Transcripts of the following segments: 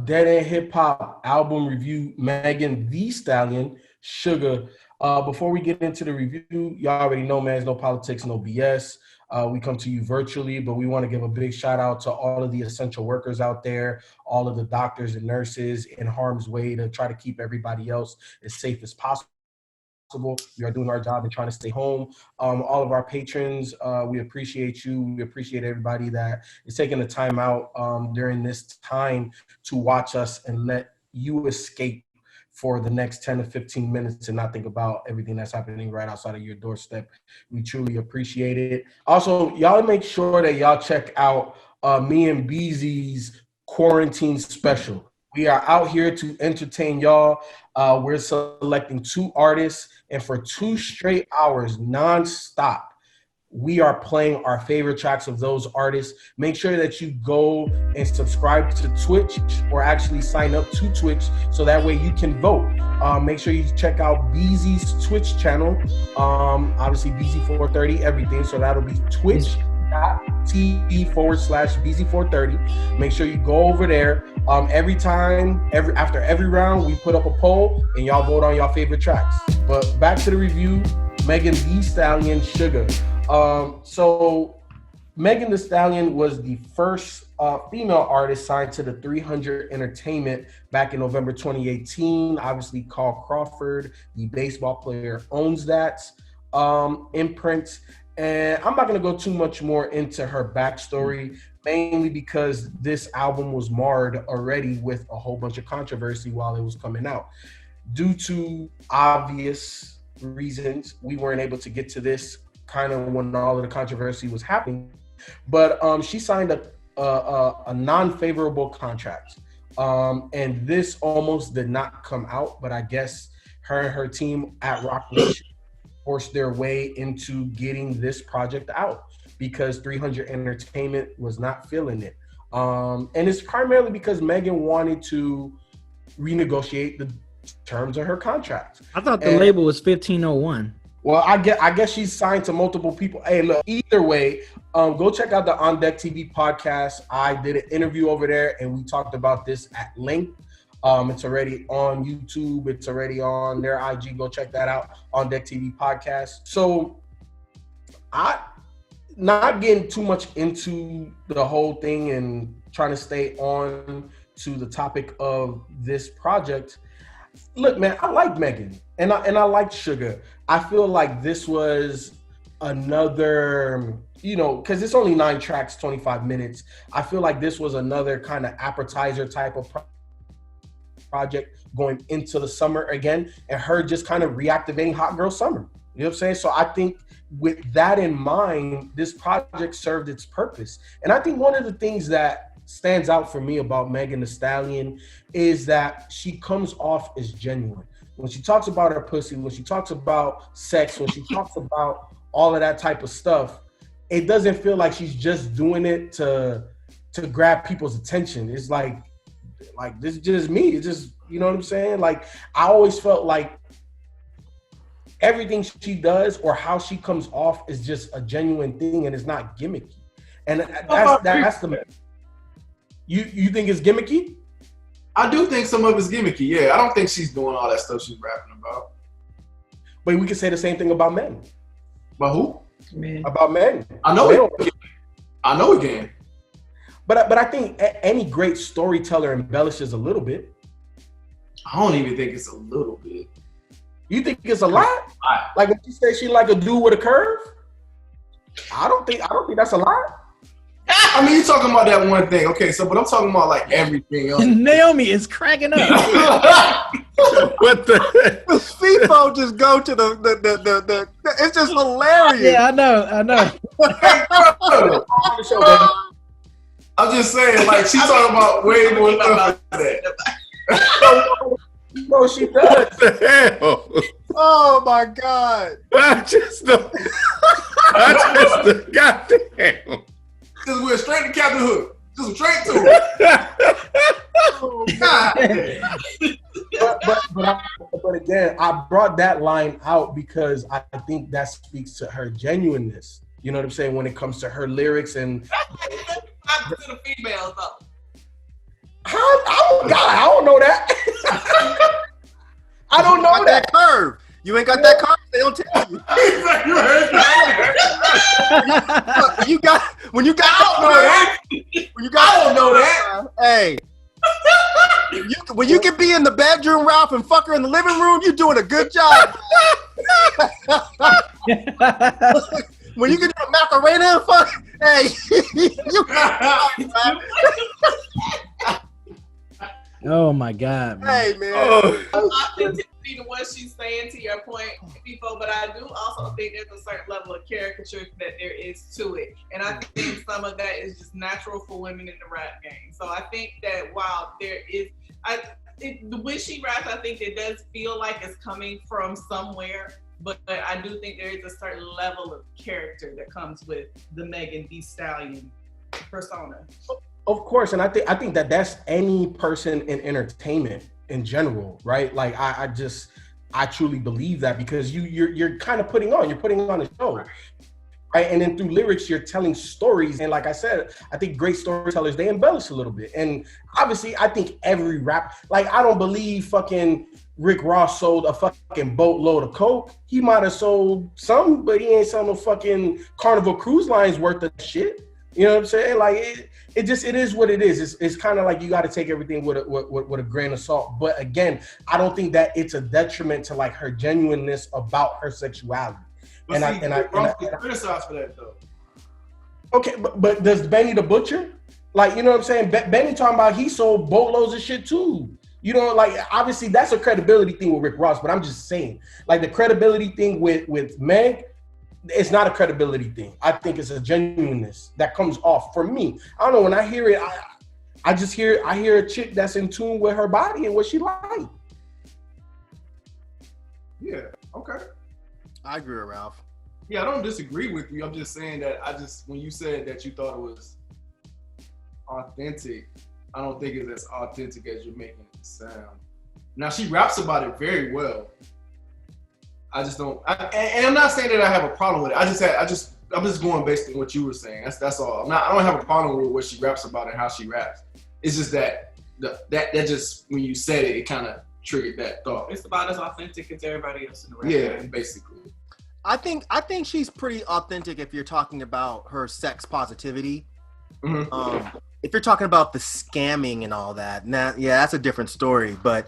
Dead End Hip Hop album review, Megan the Stallion, Suga. Before we get into the review, y'all already know, man, there's no politics, no BS. We come to you virtually, but we want to give a big shout out to all of the essential workers out there, all of the doctors and nurses in harm's way to try to keep everybody else as safe as possible. We are doing our job and trying to stay home. All of our patrons, we appreciate you. We appreciate everybody that is taking the time out during this time to watch us and let you escape for the next 10 to 15 minutes and not think about everything that's happening right outside of your doorstep. We truly appreciate it. Also, y'all make sure that y'all check out me and Beezy's quarantine special. We are out here to entertain y'all. We're selecting 2 artists, and for 2 straight hours, nonstop, we are playing our favorite tracks of those artists. Make sure that you go and subscribe to Twitch, or actually sign up to Twitch, so that way you can vote. Make sure you check out Beezy's Twitch channel. Obviously, Beezy430 everything, so that'll be twitch.tv/Beezy430. Make sure you go over there. After every round, we put up a poll and y'all vote on y'all favorite tracks. But back to the review, Megan the Stallion, Suga. So Megan the Stallion was the first female artist signed to the 300 Entertainment back in November 2018. Obviously, Carl Crawford, the baseball player, owns that imprint. And I'm not going to go too much more into her backstory, mainly because this album was marred already with a whole bunch of controversy while it was coming out. Due to obvious reasons, we weren't able to get to this kind of when all of the controversy was happening. But she signed a non-favorable contract. And this almost did not come out, but I guess her and her team at Rock Nation forced their way into getting this project out because 300 Entertainment was not feeling it. And it's primarily because Megan wanted to renegotiate the terms of her contract. I thought the label was 1501. Well, I guess she's signed to multiple people. Hey, look, either way, go check out the On Deck TV podcast. I did an interview over there, and we talked about this at length. It's already on YouTube. It's already on their IG. Go check that out, On Deck TV podcast. So I not getting too much into the whole thing and trying to stay on to the topic of this project. Look, man, I like Megan and I like Suga. I feel like this was another, because it's only 9 tracks, 25 minutes. I feel like this was another kind of appetizer type of project going into the summer again, and her just kind of reactivating Hot Girl Summer. You know what I'm saying? So I think with that in mind, this project served its purpose. And I think one of the things that stands out for me about Megan the Stallion is that she comes off as genuine. When she talks about her pussy, when she talks about sex, when she talks about all of that type of stuff, it doesn't feel like she's just doing it to grab people's attention. It's like this is just me. It's just, you know what I'm saying? Like, I always felt like everything she does or how she comes off is just a genuine thing and it's not gimmicky. And that's the. You think it's gimmicky? I do think some of it's gimmicky. Yeah, I don't think she's doing all that stuff she's rapping about. But we can say the same thing about men. About who? Man. About men. I know it can. But I think any great storyteller embellishes a little bit. I don't even think it's a little bit. You think it's a lot? Like when she says she like a dude with a curve? I don't think that's a lot. I mean, you're talking about that one thing. Okay, so but I'm talking about like everything else. Naomi is cracking up. What the? Feefo just go to the it's just hilarious. Yeah, I know. I'm just saying, like, she's talking about way more stuff than that. No, she does. What the hell? Oh my God. I just the goddamn. Just went straight to Captain Hook. Just straight to it. Oh, God. But again, I brought that line out because I think that speaks to her genuineness. You know what I'm saying? When it comes to her lyrics and to the females though. I don't know that. I don't know that curve. You ain't got that curve. They don't tell you. When you got I don't know that. Hey. When you can be in the bedroom, Ralph, and fuck her in the living room, you're doing a good job. When you can do a Macarena and fuck, hey, you Oh my God, man. Hey, man. Authenticity to what she's saying, to your point, Feefo, but I do also think there's a certain level of caricature that there is to it. And I think some of that is just natural for women in the rap game. So I think that while there is, when she raps, I think it does feel like it's coming from somewhere. But I do think there is a certain level of character that comes with the Meg the Stallion persona. Of course, and I think that that's any person in entertainment in general, right? Like I truly believe that, because you're kind of putting on a show, right? And then through lyrics, you're telling stories, and like I said, I think great storytellers, they embellish a little bit. And obviously, I think every rap, like I don't believe fucking Rick Ross sold a fucking boatload of coke. He might have sold some, but he ain't selling no fucking Carnival Cruise Line's worth of shit. You know what I'm saying? Like it is what it is. It's kind of like you got to take everything with a grain of salt. But again, I don't think that it's a detriment to like her genuineness about her sexuality. But I get criticized for that though. Okay, but does Benny the Butcher? Like, you know what I'm saying? Benny talking about he sold boatloads of shit too. You know, like obviously that's a credibility thing with Rick Ross, but I'm just saying, like the credibility thing with Meg, it's not a credibility thing. I think it's a genuineness that comes off for me. I don't know, when I hear it, I hear a chick that's in tune with her body and what she like. Yeah, okay. I agree with Ralph. Yeah, I don't disagree with you. I'm just saying that when you said that you thought it was authentic, I don't think it's as authentic as you're making it sound. Now she raps about it very well. I just don't, and I'm not saying that I have a problem with it. I'm just going based on what you were saying. That's all. I don't have a problem with what she raps about and how she raps. It's just that just when you said it, it kind of triggered that thought. It's about as authentic as everybody else in the rap. Yeah, basically. I think she's pretty authentic if you're talking about her sex positivity. Mm-hmm. If you're talking about the scamming and all that, that's a different story. But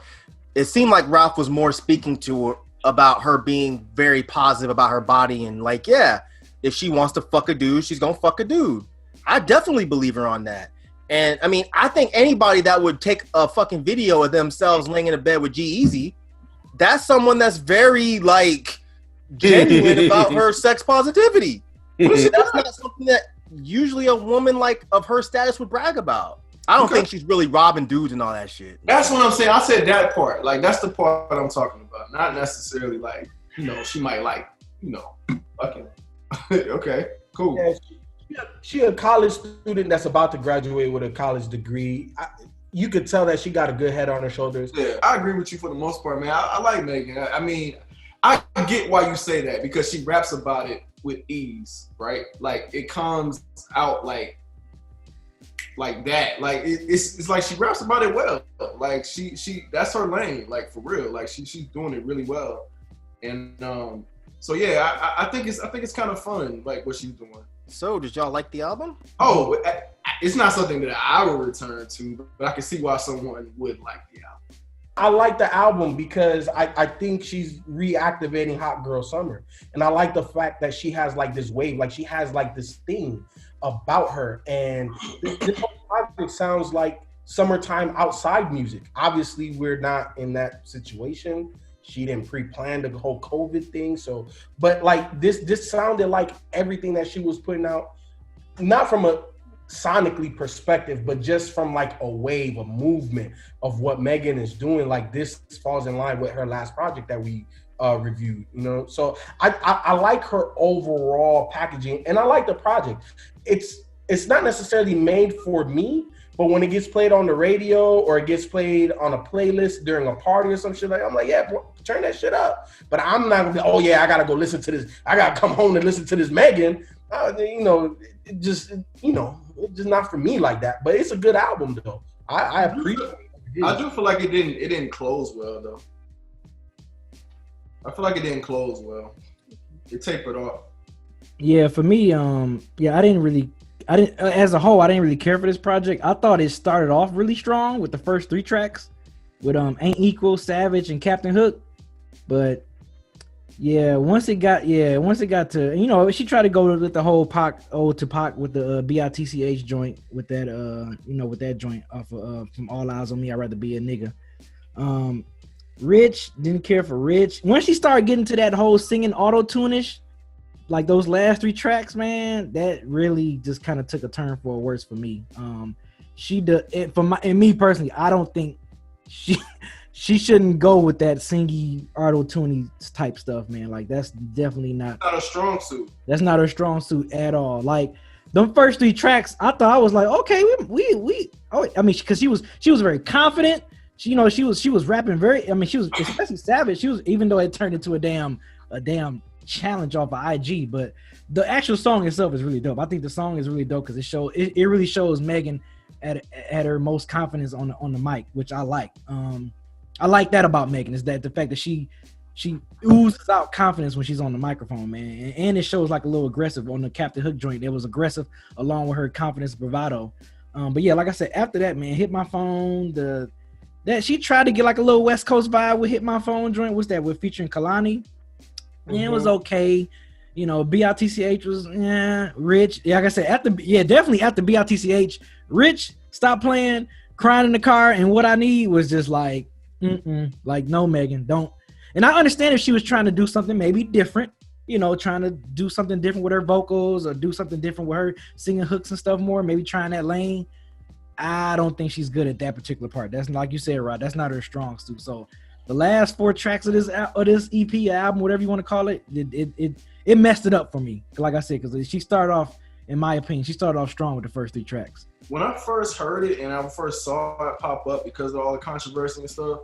it seemed like Ralph was more speaking to her about her being very positive about her body and like, yeah, if she wants to fuck a dude, she's gonna fuck a dude. I definitely believe her on that. And I mean, I think anybody that would take a fucking video of themselves laying in a bed with G-Eazy, that's someone that's very like genuine about her sex positivity. That's not something that usually a woman like of her status would brag about. I don't think she's really robbing dudes and all that shit. That's what I'm saying. I said that part. Like, that's the part I'm talking about. Not necessarily like, she might like, fucking. Okay, cool. Yeah, she a college student that's about to graduate with a college degree. You could tell that she got a good head on her shoulders. Yeah, I agree with you for the most part, man. I like Megan. I mean, I get why you say that, because she raps about it with ease, right? Like, it comes out like that. Like it's like she raps about it well. Like she that's her lane, like for real. Like she's doing it really well. And so yeah, I think it's kind of fun, like what she's doing. So did y'all like the album? Oh, it's not something that I would return to, but I can see why someone would like the album. I like the album because I think she's reactivating Hot Girl Summer. And I like the fact that she has like this wave, like she has like this thing about her. And this whole project sounds like summertime outside music. Obviously, we're not in that situation. She didn't pre-plan the whole COVID thing. So, but like this sounded like everything that she was putting out, not from a sonically perspective, but just from like a wave, a movement of what Megan is doing. Like this falls in line with her last project that we reviewed, So I like her overall packaging, and I like the project. It's not necessarily made for me, but when it gets played on the radio or it gets played on a playlist during a party or some shit, like I'm like, yeah, bro, turn that shit up. But I'm not gonna be, oh yeah, I gotta go listen to this. I gotta come home and listen to this Megan. It's just not for me like that. But it's a good album though. I appreciate it. I do feel like it didn't close well though. I feel like it didn't close well. It tapered off. Yeah, for me, I didn't as a whole, I didn't really care for this project. I thought it started off really strong with the first 3 tracks with Ain't Equal, Savage, and Captain Hook. But yeah, once it got to, you know, she tried to go with the whole Pac ode to Pac with the BITCH joint with that with that joint off of from All Eyes on Me, I'd rather be a nigga. Rich, didn't care for Rich. Once she started getting to that whole singing auto-tune-ish, like those last 3 tracks, man, that really just kind of took a turn for worse for me. And me personally, I don't think she shouldn't go with that singy auto-tuning type stuff, man. Like that's definitely not a strong suit. That's not her strong suit at all. Like them first 3 tracks, I thought I was like, okay, I mean, because she was very confident. She was rapping very. I mean, she was especially Savage. She was, even though it turned into a damn challenge off of IG, but the actual song itself is really dope. I think the song is really dope because it really shows Megan at her most confidence on the mic, which I like. I like that about Megan, is that the fact that she oozes out confidence when she's on the microphone, man, and it shows like a little aggressive on the Captain Hook joint. It was aggressive along with her confidence and bravado. But yeah, like I said, after that, man, Hit My Phone, that she tried to get like a little West Coast vibe with Hit My Phone joint. What's that with featuring Kalani? Yeah, it was okay. You know, BITCH was Rich. Yeah, like I said, definitely after BITCH, Rich stopped playing, Crying in the Car, and What I Need was just like, like no, Megan, don't. And I understand if she was trying to do something maybe different, you know, trying to do something different with her vocals or do something different with her singing hooks and stuff more, maybe trying that lane. I don't think she's good at that particular part. That's, like you said, Rod, that's not her strong suit. So the last 4 tracks of this EP album, whatever you want to call it, it messed it up for me. Like I said, because she started off, in my opinion, she started off strong with the first 3 tracks. When I first heard it and I first saw it pop up because of all the controversy and stuff,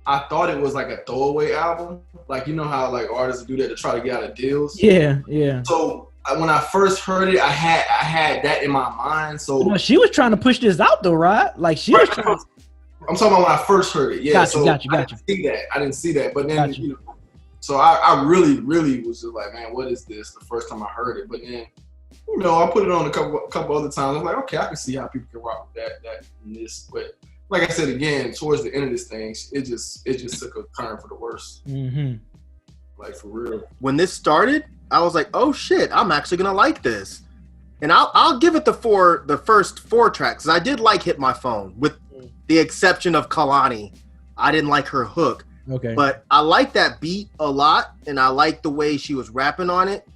I thought it was like a throwaway album. Like, you know how like artists do that to try to get out of deals? Yeah. So when I first heard it, I had that in my mind. So well, she was trying to push this out though, right? Like she was trying. I'm talking about when I first heard it. Yeah, Got you. I didn't see that. But then, you know, so I really, really was just like, man, what is this? The first time I heard it. But then, you know, I put it on a couple other times. I'm like, okay, I can see how people can rock with that and this. But like I said again, towards the end of this thing, it just took a turn for the worse. Mm-hmm. Like for real. When this started, I was like, oh shit, I'm actually gonna like this. And I'll give it the first 4 tracks. I did like Hit My Phone, with the exception of Kalani. I didn't like her hook. Okay. But I like that beat a lot, and I like the way she was rapping on it.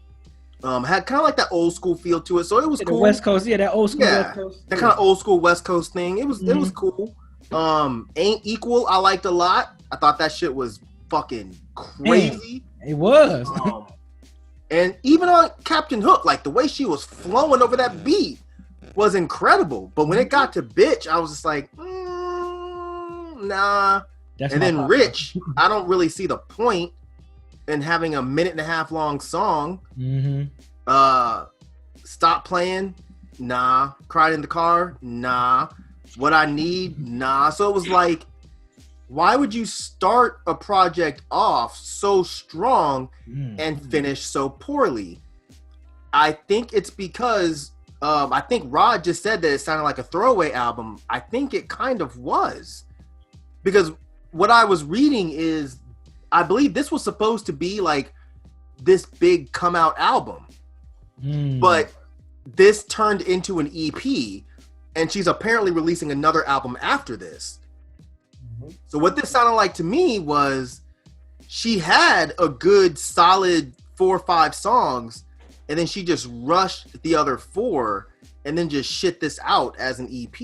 Had kind of like that old school feel to it, so it was cool. The West Coast, that old school West Coast. That kind of old school West Coast thing. It was cool. Ain't Equal, I liked a lot. I thought that shit was fucking crazy. Damn, it was. And even on Captain Hook, like the way she was flowing over that beat was incredible. But when it got to Bitch, I was just like, nah. And then Rich, I don't really see the point in having a 1.5 minute long song. Stop Playing, nah. Cried in the Car, nah. What I Need, nah. So it was like, why would you start a project off so strong and finish so poorly? I think it's because I think Rod just said that it sounded like a throwaway album. I think it kind of was, because what I was reading is, I believe this was supposed to be like this big come out album, but this turned into an EP, and she's apparently releasing another album after this. So what this sounded like to me was she had a good solid 4 or 5 songs, and then she just rushed the other 4 and then just shit this out as an EP.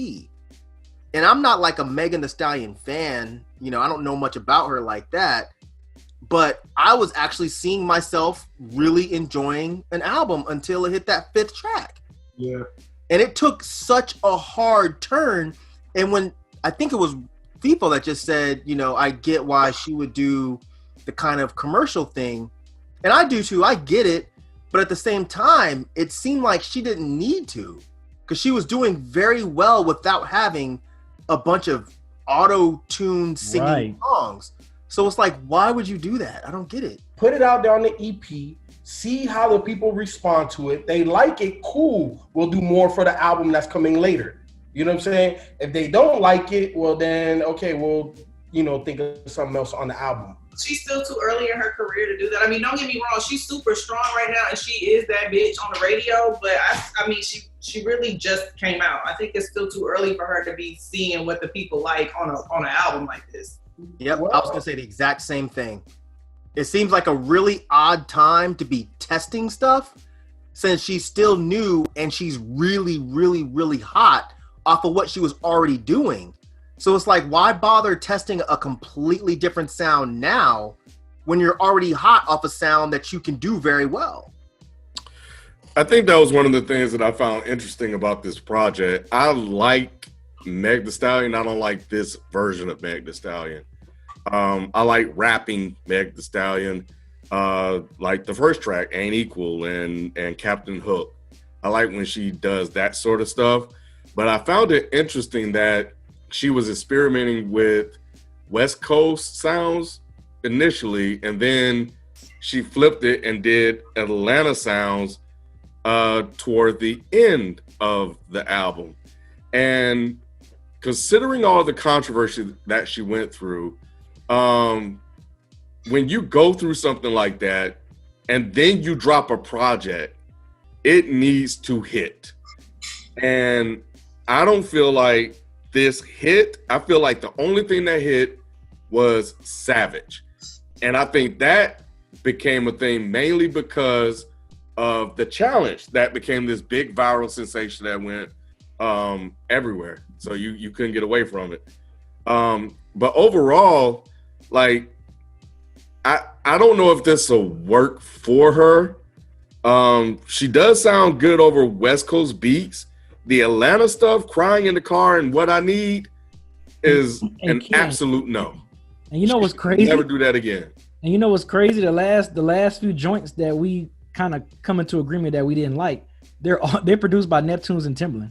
And I'm not like a Meg the Stallion fan, you know, I don't know much about her like that, but I was actually seeing myself really enjoying an album until it hit that 5th track. Yeah. And it took such a hard turn. And when I think it was Feefo that just said, you know, I get why she would do the kind of commercial thing. And I do too, I get it. But at the same time, it seemed like she didn't need to, because she was doing very well without having a bunch of auto-tune singing Right. songs. So it's like, why would you do that? I don't get it. Put it out there on the EP. See how the people respond to it. They like it, cool. We'll do more for the album that's coming later. You know what I'm saying? If they don't like it, well then, okay, we'll, think of something else on the album. She's still too early in her career to do that. I mean, don't get me wrong. She's super strong right now, and she is that bitch on the radio. But I mean, she really just came out. I think it's still too early for her to be seeing what the people like on an album like this. Yep, I was gonna say the exact same thing. It seems like a really odd time to be testing stuff, since she's still new and she's really, really, really hot off of what she was already doing. So it's like, why bother testing a completely different sound now when you're already hot off a sound that you can do very well? I think that was one of the things that I found interesting about this project. I like Meg the Stallion. I don't like this version of Meg the Stallion. I like rapping Meg the Stallion, like the first track, Ain't Equal, and Captain Hook. I like when she does that sort of stuff. But I found it interesting that she was experimenting with West Coast sounds initially, and then she flipped it and did Atlanta sounds toward the end of the album. And considering all the controversy that she went through, when you go through something like that and then you drop a project, it needs to hit. And I don't feel like this hit. I feel like the only thing that hit was Savage. And I think that became a thing mainly because of the challenge that became this big viral sensation that went everywhere. So you couldn't get away from it. But overall, like, I don't know if this will work for her. She does sound good over West Coast beats. The Atlanta stuff, Crying in the Car and What I Need, is an absolute no. And you know what's crazy? Never do that again. And you know what's crazy? The last few joints that we kind of come into agreement that we didn't like, they're produced by Neptunes and Timbaland.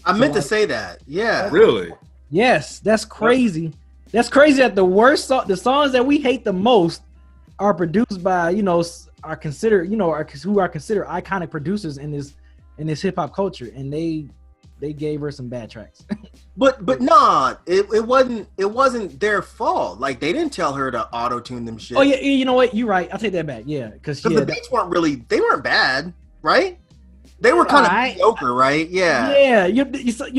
I meant to say that. Yeah. Really? Yes, that's crazy. That's crazy that the songs that we hate the most are produced by, are considered iconic producers in this hip hop culture, and they gave her some bad tracks. But nah, it wasn't their fault. Like, they didn't tell her to auto tune them shit. Oh yeah, you know what? You're right. I'll take that back. Yeah, because the beats weren't bad, right? They were kind of mediocre, right? Yeah. Yeah, you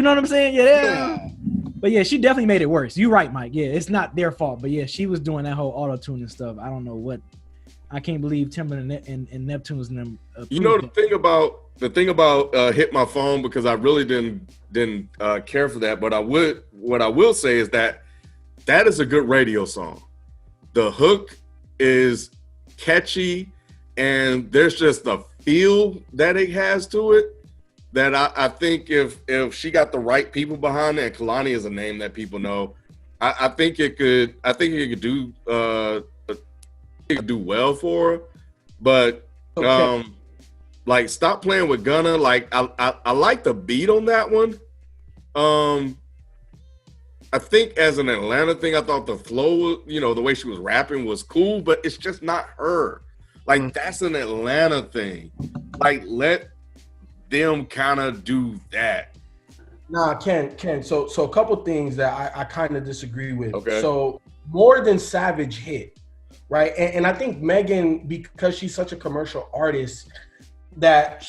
know what I'm saying? Yeah. But yeah, she definitely made it worse. You're right, Myke. Yeah, it's not their fault. But yeah, she was doing that whole auto-tuning stuff. I don't know what. I can't believe Timbaland and Neptunes and them. The thing about Hit My Phone, because I really didn't care for that. But what I will say is that is a good radio song. The hook is catchy, and there's just a feel that it has to it that I think if she got the right people behind it, and Kalani is a name that people know, I think it could do well for her. But like, stop playing with Gunna. Like, I like the beat on that one. I think as an Atlanta thing, I thought the flow, the way she was rapping was cool, but it's just not her. Like, that's an Atlanta thing. Like, let them kind of do that. Nah, Ken. So a couple things that I kind of disagree with. Okay. So More Than Savage hit, right? And I think Megan, because she's such a commercial artist, that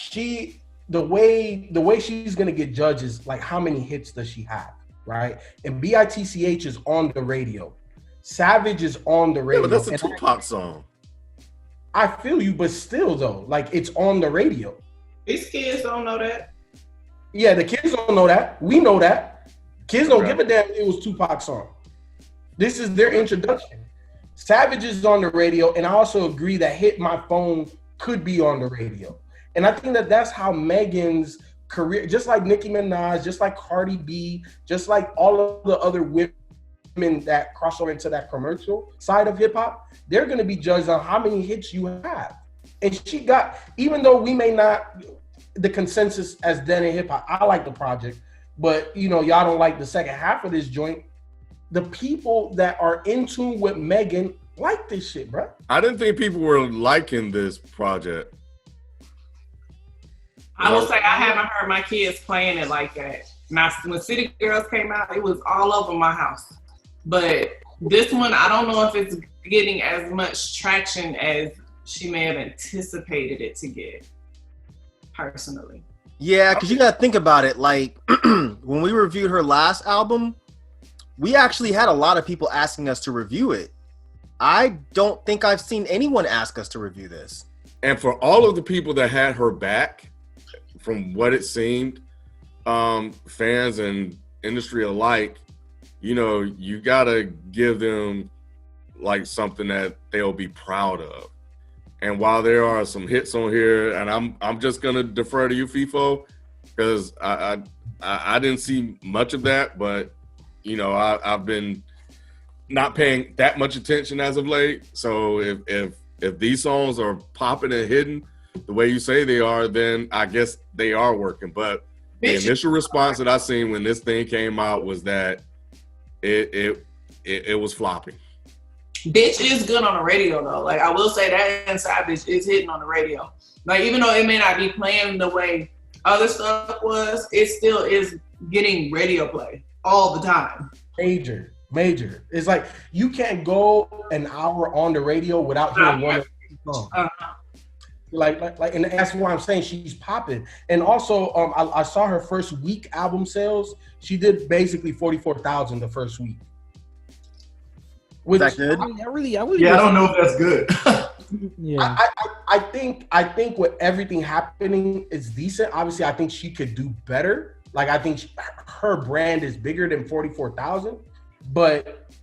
the way she's gonna get judged is like, how many hits does she have, right? And BITCH is on the radio. Savage is on the radio. Yeah, but that's a Tupac song. I feel you, but still though, like, it's on the radio. These kids don't know that. Yeah, the kids don't know that. We know that. Kids don't give a damn if it was Tupac's song. This is their introduction. Savage is on the radio, and I also agree that Hit My Phone could be on the radio. And I think that that's how Megan's career, just like Nicki Minaj, just like Cardi B, just like all of the other women that cross over into that commercial side of hip hop, they're going to be judged on how many hits you have. And she got, even though we may not, the consensus as then in hip hop, I like the project. but you know, y'all don't like the second half of this joint. The people that are in tune with Megan like this shit, bro. I didn't think people were liking this project. I will say I haven't heard my kids playing it like that. Now, when City Girls came out, it was all over my house. But this one, I don't know if it's getting as much traction as she may have anticipated it to get, personally. Yeah, because you got to think about it. Like, when we reviewed her last album, we actually had a lot of people asking us to review it. I don't think I've seen anyone ask us to review this. And for all of the people that had her back, from what it seemed, fans and industry alike, you know, you gotta give them like something that they'll be proud of. And while there are some hits on here, and I'm just gonna defer to you, Feefo, because I didn't see much of that, but you know, I've been not paying that much attention as of late. So if these songs are popping and hitting the way you say they are, then I guess they are working. But the initial response that I seen when this thing came out was that it was flopping. Bitch is good on the radio though. Like I will say that and Savage is hitting on the radio. Like even though it may not be playing the way other stuff was, it still is getting radio play all the time. Major. It's like you can't go an hour on the radio without hearing one of these songs. Like, and that's why I'm saying she's popping. And also, I saw her first week album sales. She did basically 44,000 the first week. Is that good? I really I don't know if that's good. Yeah. I think with everything happening, it's decent. Obviously, I think she could do better. Like I think her brand is bigger than 44,000, but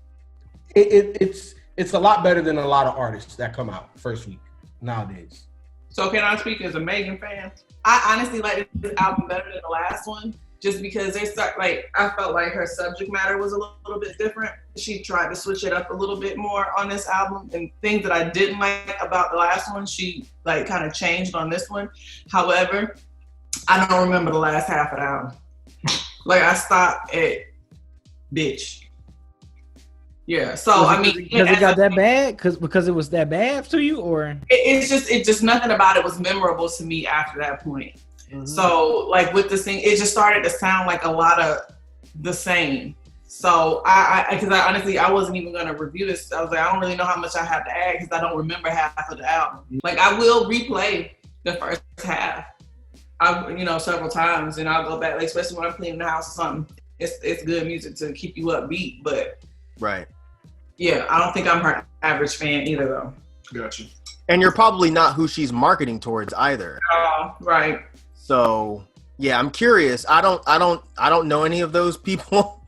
it's a lot better than a lot of artists that come out first week nowadays. So can I speak as a Megan fan? I honestly like this album better than the last one, just because I felt like her subject matter was a little bit different. She tried to switch it up a little bit more on this album, and things that I didn't like about the last one, she like kind of changed on this one. However, I don't remember the last half of the album. Like I stopped at bitch. Yeah, so I mean, because it got that bad, because it was that bad to you, or it's just nothing about it was memorable to me after that point. Mm-hmm. So like with this thing, it just started to sound like a lot of the same. So because I honestly wasn't even gonna review this. I was like, I don't really know how much I have to add because I don't remember half of the album. Like I will replay the first half, several times, and I'll go back, like, especially when I'm cleaning the house or something. It's good music to keep you upbeat, but right. Yeah, I don't think I'm her average fan either, though. Gotcha. And you're probably not who she's marketing towards either. Right. So yeah, I'm curious. I don't know any of those people,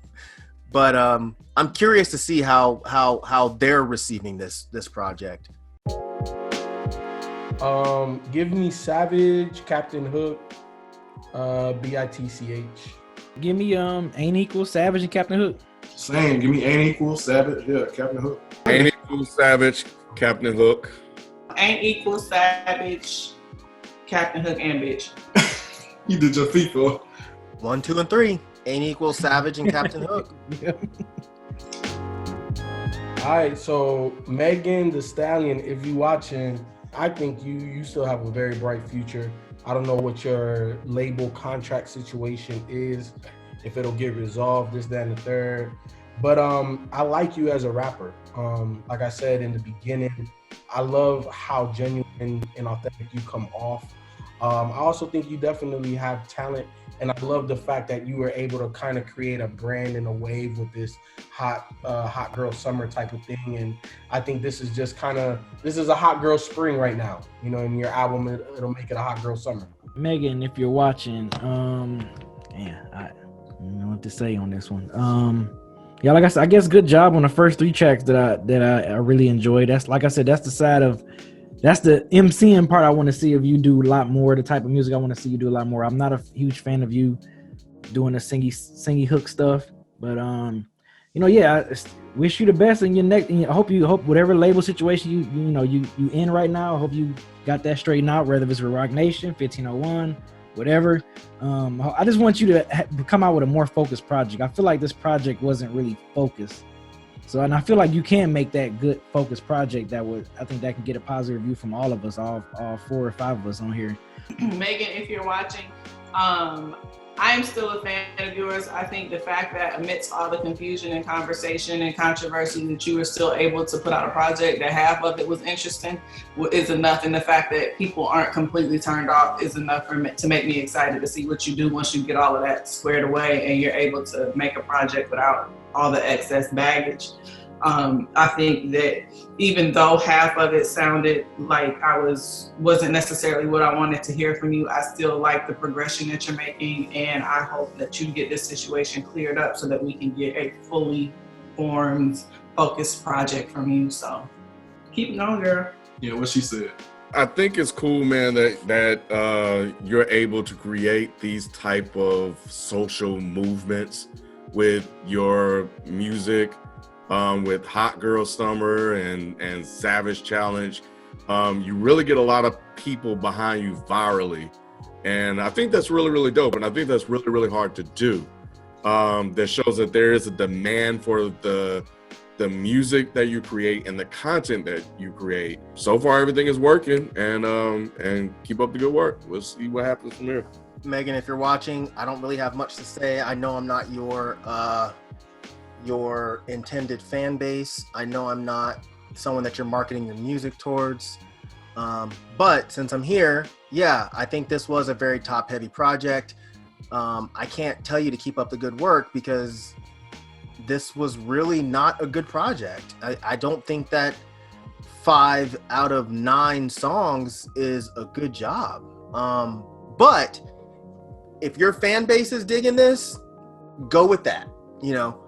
but I'm curious to see how they're receiving this project. Give me Savage, Captain Hook, BITCH. Give me Ain't Equal, Savage, and Captain Hook. Same. Give me Ain't Equal, Savage, Captain Hook. Ain't Equal, Savage, Captain Hook. Ain't Equal, Savage, Captain Hook, and bitch. You did your Feefo. 1, 2, and 3. Ain't Equal, Savage, and Captain Hook. All right, so Megan the Stallion, if you watching, I think you still have a very bright future. I don't know what your label contract situation is, if it'll get resolved, this, that, and the third. But I like you as a rapper. Like I said in the beginning, I love how genuine and authentic you come off. I also think you definitely have talent, and I love the fact that you were able to kind of create a brand and a wave with this hot girl summer type of thing. And I think this is just this is a hot girl spring right now. You know, in your album, it'll make it a hot girl summer. Megan, if you're watching, I don't know what to say on this one. Yeah, like I said, I guess good job on the first 3 tracks that I really enjoyed. That's, like I said, that's the MCing part I want to see if you do a lot more, the type of music I want to see you do a lot more. I'm not a huge fan of you doing the singy hook stuff, but I wish you the best in your next. And I hope whatever label situation you in right now, I hope you got that straightened out, whether it's with Rock Nation, 1501, whatever. I just want you to come out with a more focused project. I feel like this project wasn't really focused. So, and I feel like you can make that good focused project I think that can get a positive review from all of us, all 4 or 5 of us on here. Megan, if you're watching, I am still a fan of yours. I think the fact that amidst all the confusion and conversation and controversy that you were still able to put out a project that half of it was interesting is enough. And the fact that people aren't completely turned off is enough to make me excited to see what you do once you get all of that squared away and you're able to make a project without all the excess baggage. I think that even though half of it sounded like wasn't necessarily what I wanted to hear from you, I still like the progression that you're making, and I hope that you get this situation cleared up so that we can get a fully formed, focused project from you. So keep it going, girl. Yeah, what she said. I think it's cool, man, that you're able to create these type of social movements with your music. With Hot Girl Summer and Savage Challenge, you really get a lot of people behind you virally. And I think that's really, really dope. And I think that's really, really hard to do. That shows that there is a demand for the music that you create and the content that you create. So far, everything is working, and keep up the good work. We'll see what happens from here. Megan, if you're watching, I don't really have much to say. I know I'm not your intended fan base. I know I'm not someone that you're marketing your music towards. But since I'm here, yeah, I think this was a very top-heavy project. I can't tell you to keep up the good work because this was really not a good project. I don't think that 5 out of 9 songs is a good job. But if your fan base is digging this, go with that, you know.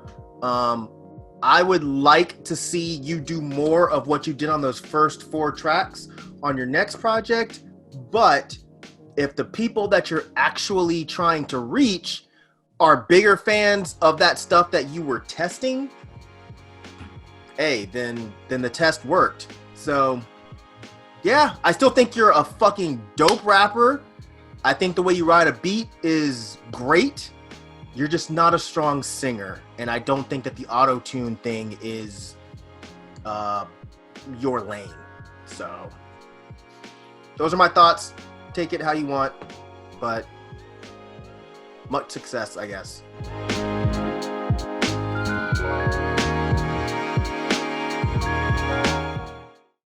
I would like to see you do more of what you did on those first 4 tracks on your next project, but if the people that you're actually trying to reach are bigger fans of that stuff that you were testing, hey, then the test worked. So, yeah, I still think you're a fucking dope rapper. I think the way you ride a beat is great. You're just not a strong singer, and I don't think that the auto-tune thing is your lane. So those are my thoughts. Take it how you want, but much success, I guess.